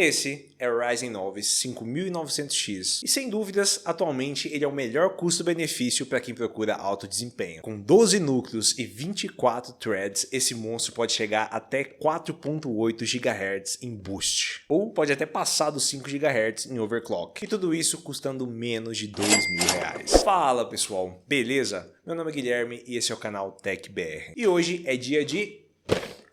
Esse é o Ryzen 9 5900X e sem dúvidas, atualmente ele é o melhor custo-benefício para quem procura alto desempenho. Com 12 núcleos e 24 threads, esse monstro pode chegar até 4.8 GHz em boost, ou pode até passar dos 5 GHz em overclock, e tudo isso custando menos de R$2.000. Fala pessoal, beleza? Meu nome é Guilherme e esse é o canal TechBR. E hoje é dia de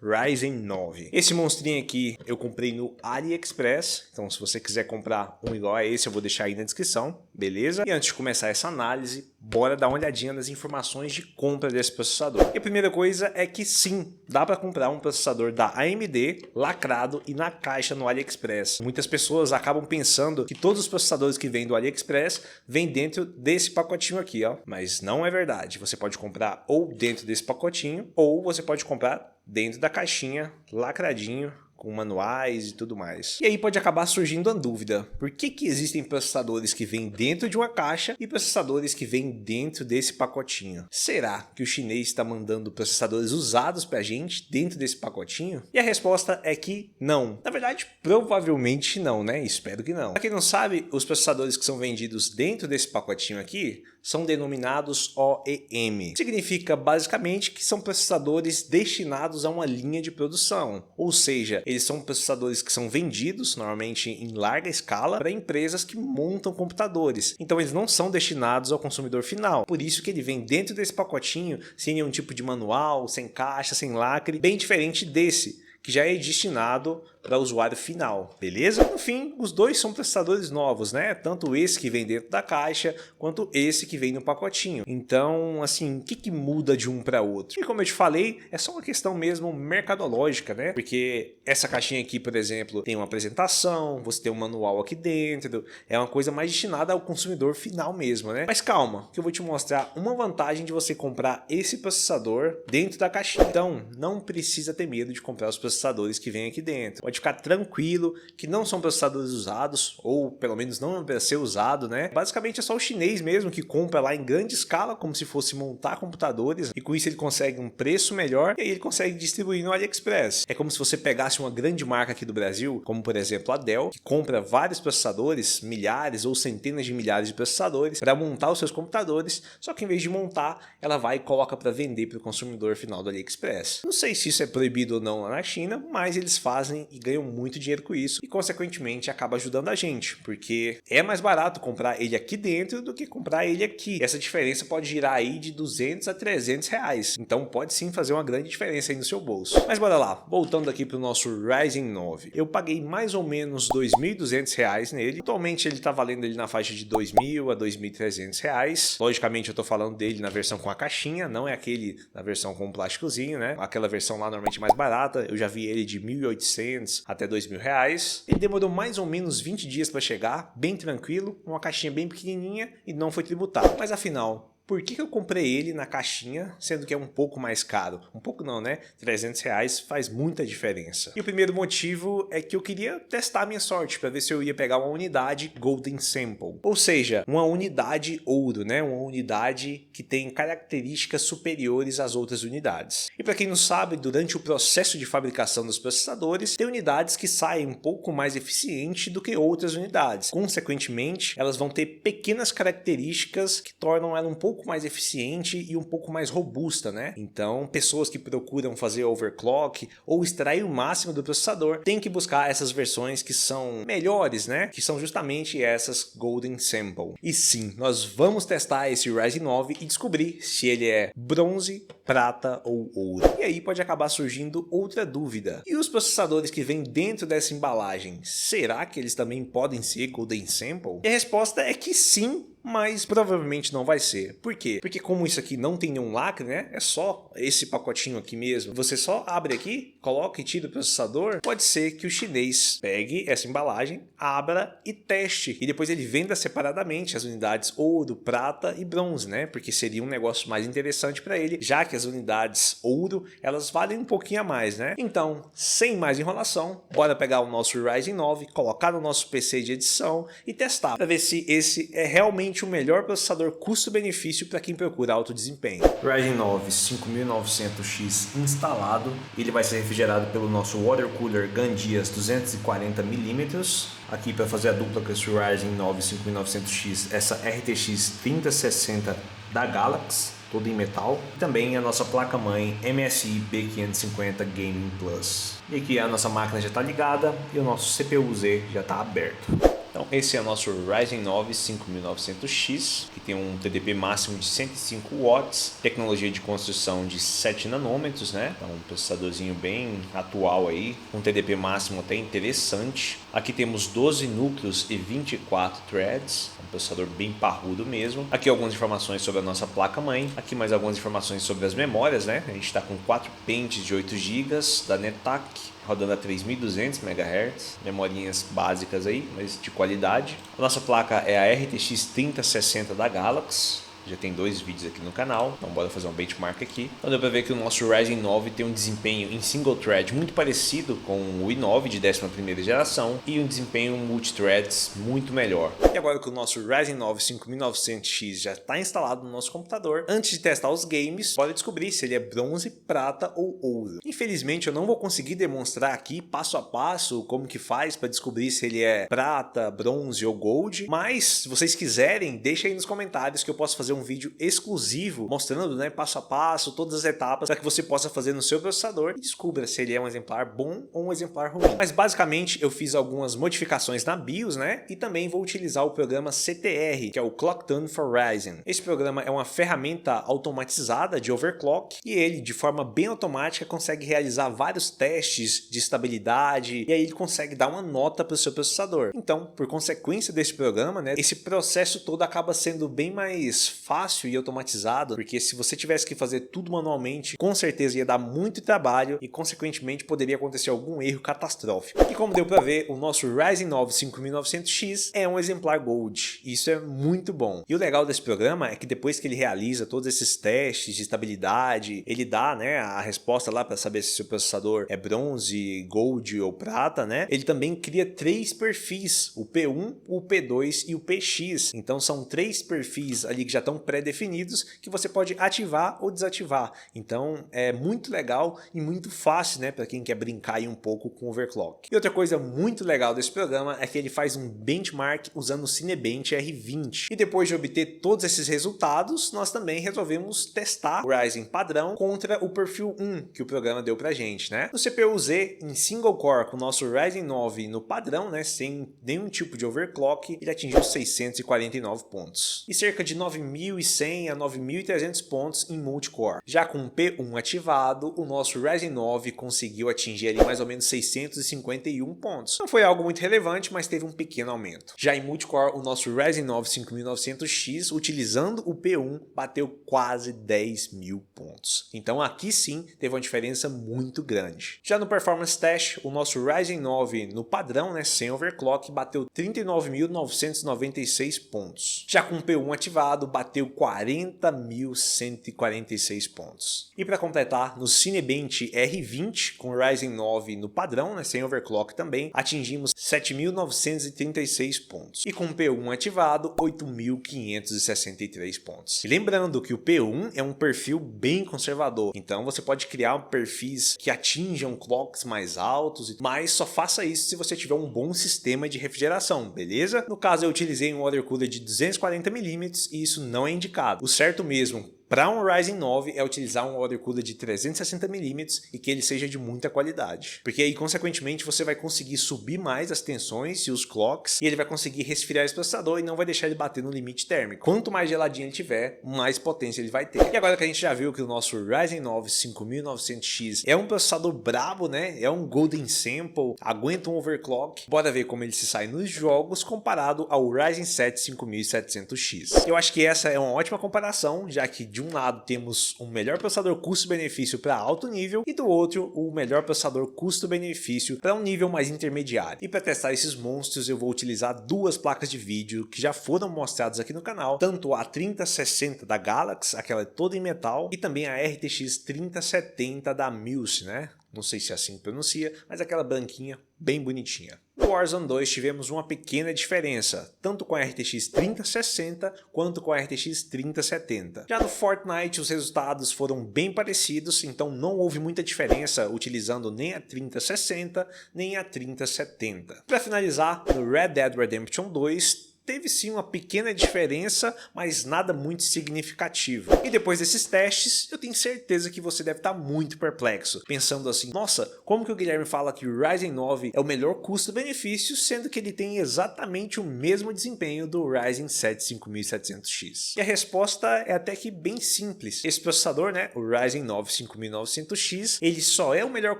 Ryzen 9. Esse monstrinho aqui eu comprei no AliExpress, então se você quiser comprar um igual a esse eu vou deixar aí na descrição, beleza? E antes de começar essa análise, bora dar uma olhadinha nas informações de compra desse processador. E a primeira coisa é que sim, dá para comprar um processador da AMD lacrado e na caixa no AliExpress. Muitas pessoas acabam pensando que todos os processadores que vêm do AliExpress vêm dentro desse pacotinho aqui, ó. Mas não é verdade. Você pode comprar ou dentro desse pacotinho, ou você pode comprar dentro da caixinha, lacradinho, com manuais e tudo mais. E aí pode acabar surgindo a dúvida, por que existem processadores que vêm dentro de uma caixa e processadores que vêm dentro desse pacotinho? Será que o chinês está mandando processadores usados pra gente dentro desse pacotinho? E a resposta é que não. Na verdade, provavelmente não, né? Espero que não. Pra quem não sabe, os processadores que são vendidos dentro desse pacotinho aqui são denominados OEM. Significa basicamente que são processadores destinados a uma linha de produção, ou seja, eles são processadores que são vendidos normalmente em larga escala para empresas que montam computadores. Então eles não são destinados ao consumidor final. Por isso que ele vem dentro desse pacotinho sem nenhum tipo de manual, sem caixa, sem lacre, bem diferente desse, que já é destinado para o usuário final, beleza? No fim, os dois são processadores novos, né? Tanto esse que vem dentro da caixa, quanto esse que vem no pacotinho. Então, assim, o que muda de um para outro? E como eu te falei, é só uma questão mesmo mercadológica, né? Porque essa caixinha aqui, por exemplo, tem uma apresentação, você tem um manual aqui dentro, é uma coisa mais destinada ao consumidor final mesmo, né? Mas calma, que eu vou te mostrar uma vantagem de você comprar esse processador dentro da caixinha. Então, não precisa ter medo de comprar os processadores que vem aqui dentro. Pode ficar tranquilo que não são processadores usados, ou pelo menos não é para ser usado, né? Basicamente é só o chinês mesmo que compra lá em grande escala, como se fosse montar computadores, e com isso ele consegue um preço melhor e aí ele consegue distribuir no AliExpress. É como se você pegasse uma grande marca aqui do Brasil, como por exemplo a Dell, que compra vários processadores, milhares ou centenas de milhares de processadores para montar os seus computadores, só que em vez de montar, ela vai e coloca para vender para o consumidor final do AliExpress. Não sei se isso é proibido ou não lá na China, mas eles fazem e ganham muito dinheiro com isso e consequentemente acaba ajudando a gente, porque é mais barato comprar ele aqui dentro do que comprar ele aqui. Essa diferença pode girar aí de 200 a 300 reais, então pode sim fazer uma grande diferença aí no seu bolso. Mas bora lá, voltando aqui para o nosso Ryzen 9, eu paguei mais ou menos R$2.200 nele. Atualmente ele está valendo ali na faixa de R$2.000 a R$2.300. Logicamente eu estou falando dele na versão com a caixinha, não é aquele na versão com o plásticozinho, né? Aquela versão lá normalmente mais barata, eu já vi ele de R$1.800 até R$2.000. Ele demorou mais ou menos 20 dias para chegar, bem tranquilo, uma caixinha bem pequenininha e não foi tributado. Mas afinal, por que eu comprei ele na caixinha, sendo que é um pouco mais caro? Um pouco não, né? R$300 faz muita diferença. E o primeiro motivo é que eu queria testar a minha sorte para ver se eu ia pegar uma unidade Golden Sample. Ou seja, uma unidade ouro, né? Uma unidade que tem características superiores às outras unidades. E para quem não sabe, durante o processo de fabricação dos processadores, tem unidades que saem um pouco mais eficiente do que outras unidades. Consequentemente, elas vão ter pequenas características que tornam ela um pouco mais eficiente e um pouco mais robusta, né? Então, pessoas que procuram fazer overclock ou extrair o máximo do processador têm que buscar essas versões que são melhores, né? Que são justamente essas Golden Sample. E sim, nós vamos testar esse Ryzen 9 e descobrir se ele é bronze, prata ou ouro. E aí pode acabar surgindo outra dúvida. E os processadores que vêm dentro dessa embalagem, será que eles também podem ser Golden Sample? E a resposta é que sim, mas provavelmente não vai ser. Por quê? Porque como isso aqui não tem nenhum lacre, né? É só esse pacotinho aqui mesmo. Você só abre aqui, coloca e tira o processador. Pode ser que o chinês pegue essa embalagem, abra e teste. E depois ele venda separadamente as unidades ouro, prata e bronze, né? Porque seria um negócio mais interessante para ele, já que que as unidades ouro, elas valem um pouquinho a mais, né? Então, sem mais enrolação, bora pegar o nosso Ryzen 9, colocar no nosso PC de edição e testar, para ver se esse é realmente o melhor processador custo-benefício para quem procura alto desempenho. Ryzen 9 5900X instalado, ele vai ser refrigerado pelo nosso Water Cooler Gandias 240mm. Aqui para fazer a dupla com esse Ryzen 9 5900X, essa RTX 3060 da Galaxy, toda em metal. E também a nossa placa-mãe MSI B550 Gaming Plus. E aqui a nossa máquina já está ligada e o nosso CPU-Z já está aberto. Então esse é o nosso Ryzen 9 5900X, que tem um TDP máximo de 105 watts, tecnologia de construção de 7 nanômetros, né? Então um processadorzinho bem atual aí, um TDP máximo até interessante. Aqui temos 12 núcleos e 24 threads, um processador bem parrudo mesmo. Aqui algumas informações sobre a nossa placa-mãe, aqui mais algumas informações sobre as memórias, né? A gente está com 4 pentes de 8 GB da NetApp, rodando a 3200 MHz, memorinhas básicas aí, mas de qualidade. A nossa placa é a RTX 3060 da Galaxy. Já tem 2 vídeos aqui no canal, então bora fazer um benchmark aqui. Então deu para ver que o nosso Ryzen 9 tem um desempenho em single thread muito parecido com o i9 de 11ª geração e um desempenho multithreads muito melhor. E agora que o nosso Ryzen 9 5900X já está instalado no nosso computador, antes de testar os games, bora descobrir se ele é bronze, prata ou ouro. Infelizmente eu não vou conseguir demonstrar aqui passo a passo como que faz para descobrir se ele é prata, bronze ou gold, mas se vocês quiserem, deixa aí nos comentários que eu posso fazer um vídeo exclusivo mostrando, né, passo a passo, todas as etapas para que você possa fazer no seu processador e descubra se ele é um exemplar bom ou um exemplar ruim. Mas basicamente eu fiz algumas modificações na BIOS, né, e também vou utilizar o programa CTR, que é o Clocktunnel for Ryzen. Esse programa é uma ferramenta automatizada de overclock e ele, de forma bem automática, consegue realizar vários testes de estabilidade e aí ele consegue dar uma nota para o seu processador. Então, por consequência desse programa, né, esse processo todo acaba sendo bem mais fácil e automatizado, porque se você tivesse que fazer tudo manualmente, com certeza ia dar muito trabalho e consequentemente poderia acontecer algum erro catastrófico. E como deu para ver, o nosso Ryzen 9 5900X é um exemplar Gold. Isso é muito bom. E o legal desse programa é que depois que ele realiza todos esses testes de estabilidade, ele dá, né, a resposta lá para saber se o processador é bronze, Gold ou prata, né? Ele também cria 3 perfis, o P1, o P2 e o PX. Então são 3 perfis ali que já estão pré-definidos que você pode ativar ou desativar. Então é muito legal e muito fácil, né, para quem quer brincar aí um pouco com overclock. E outra coisa muito legal desse programa é que ele faz um benchmark usando o Cinebench R20. E depois de obter todos esses resultados, nós também resolvemos testar o Ryzen padrão contra o perfil 1 que o programa deu pra gente, né? No CPU-Z em single core com o nosso Ryzen 9 no padrão, né, sem nenhum tipo de overclock, ele atingiu 649 pontos. E cerca de 9.100 a 9.300 pontos em multicore. Já com o P1 ativado, o nosso Ryzen 9 conseguiu atingir ali mais ou menos 651 pontos. Não foi algo muito relevante, mas teve um pequeno aumento. Já em multicore, o nosso Ryzen 9 5900X, utilizando o P1, bateu quase 10.000 pontos. Então aqui sim teve uma diferença muito grande. Já no Performance Test, o nosso Ryzen 9 no padrão, né, sem overclock, bateu 39.996 pontos. Já com o P1 ativado, bateu 40.146 pontos. E para completar, no Cinebench R20 com Ryzen 9 no padrão, né, sem overclock também, atingimos 7.936 pontos. E com o P1 ativado, 8.563 pontos. E lembrando que o P1 é um perfil bem conservador, então você pode criar perfis que atinjam clocks mais altos, mas só faça isso se você tiver um bom sistema de refrigeração, beleza? No caso eu utilizei um water cooler de 240mm e isso não é indicado. O certo mesmo para um Ryzen 9 é utilizar um water cooler de 360mm e que ele seja de muita qualidade. Porque aí, consequentemente, você vai conseguir subir mais as tensões e os clocks e ele vai conseguir resfriar esse processador e não vai deixar ele bater no limite térmico. Quanto mais geladinho ele tiver, mais potência ele vai ter. E agora que a gente já viu que o nosso Ryzen 9 5900X é um processador brabo, né? É um Golden Sample, aguenta um overclock. Bora ver como ele se sai nos jogos comparado ao Ryzen 7 5700X. Eu acho que essa é uma ótima comparação, já que de um lado temos um melhor processador custo-benefício para alto nível e do outro o melhor processador custo-benefício para um nível mais intermediário. E para testar esses monstros eu vou utilizar duas placas de vídeo que já foram mostradas aqui no canal, tanto a 3060 da Galaxy, aquela toda em metal, e também a RTX 3070 da Muse, né? Não sei se é assim que pronuncia, mas aquela branquinha bem bonitinha. No Warzone 2 tivemos uma pequena diferença, tanto com a RTX 3060 quanto com a RTX 3070. Já no Fortnite os resultados foram bem parecidos, então não houve muita diferença utilizando nem a 3060 nem a 3070. Para finalizar, no Red Dead Redemption 2, teve sim uma pequena diferença, mas nada muito significativo. E depois desses testes, eu tenho certeza que você deve estar muito perplexo, pensando assim, nossa, como que o Guilherme fala que o Ryzen 9 é o melhor custo-benefício, sendo que ele tem exatamente o mesmo desempenho do Ryzen 7 5700X? E a resposta é até que bem simples. Esse processador, né, o Ryzen 9 5900X, ele só é o melhor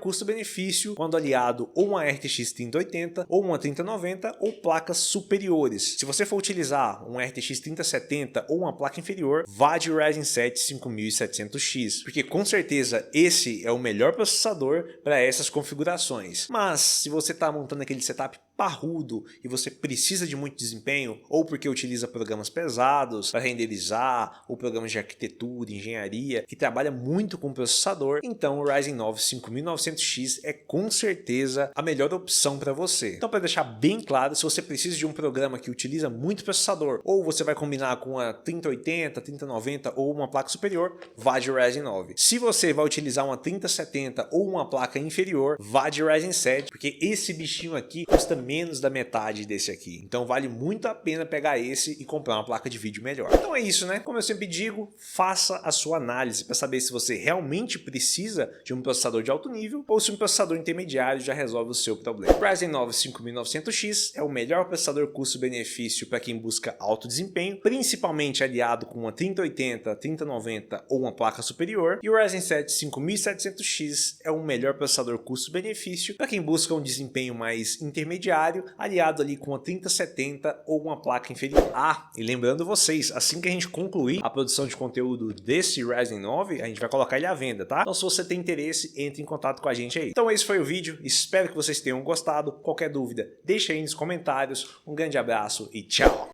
custo-benefício quando aliado ou uma RTX 3080, ou uma 3090, ou placas superiores. Se você for utilizar um RTX 3070 ou uma placa inferior, vá de Ryzen 7 5700X, porque com certeza esse é o melhor processador para essas configurações. Mas se você está montando aquele setup parrudo e você precisa de muito desempenho, ou porque utiliza programas pesados para renderizar, ou programas de arquitetura, engenharia, que trabalha muito com processador, então o Ryzen 9 5900X é com certeza a melhor opção para você. Então, para deixar bem claro, se você precisa de um programa que utiliza muito processador, ou você vai combinar com a 3080, 3090 ou uma placa superior, vá de Ryzen 9. Se você vai utilizar uma 3070 ou uma placa inferior, vá de Ryzen 7, porque esse bichinho aqui custa menos da metade desse aqui. Então vale muito a pena pegar esse e comprar uma placa de vídeo melhor. Então é isso, né? Como eu sempre digo, faça a sua análise para saber se você realmente precisa de um processador de alto nível ou se um processador intermediário já resolve o seu problema. O Ryzen 9 5900X é o melhor processador custo-benefício para quem busca alto desempenho, principalmente aliado com uma 3080, 3090 ou uma placa superior, e o Ryzen 7 5700X é o melhor processador custo-benefício para quem busca um desempenho mais intermediário, aliado ali com a 3070 ou uma placa inferior. Ah, e lembrando vocês, assim que a gente concluir a produção de conteúdo desse Ryzen 9, a gente vai colocar ele à venda, tá? Então se você tem interesse, entre em contato com a gente aí. Então esse foi o vídeo, espero que vocês tenham gostado. Qualquer dúvida, deixa aí nos comentários. Um grande abraço e tchau!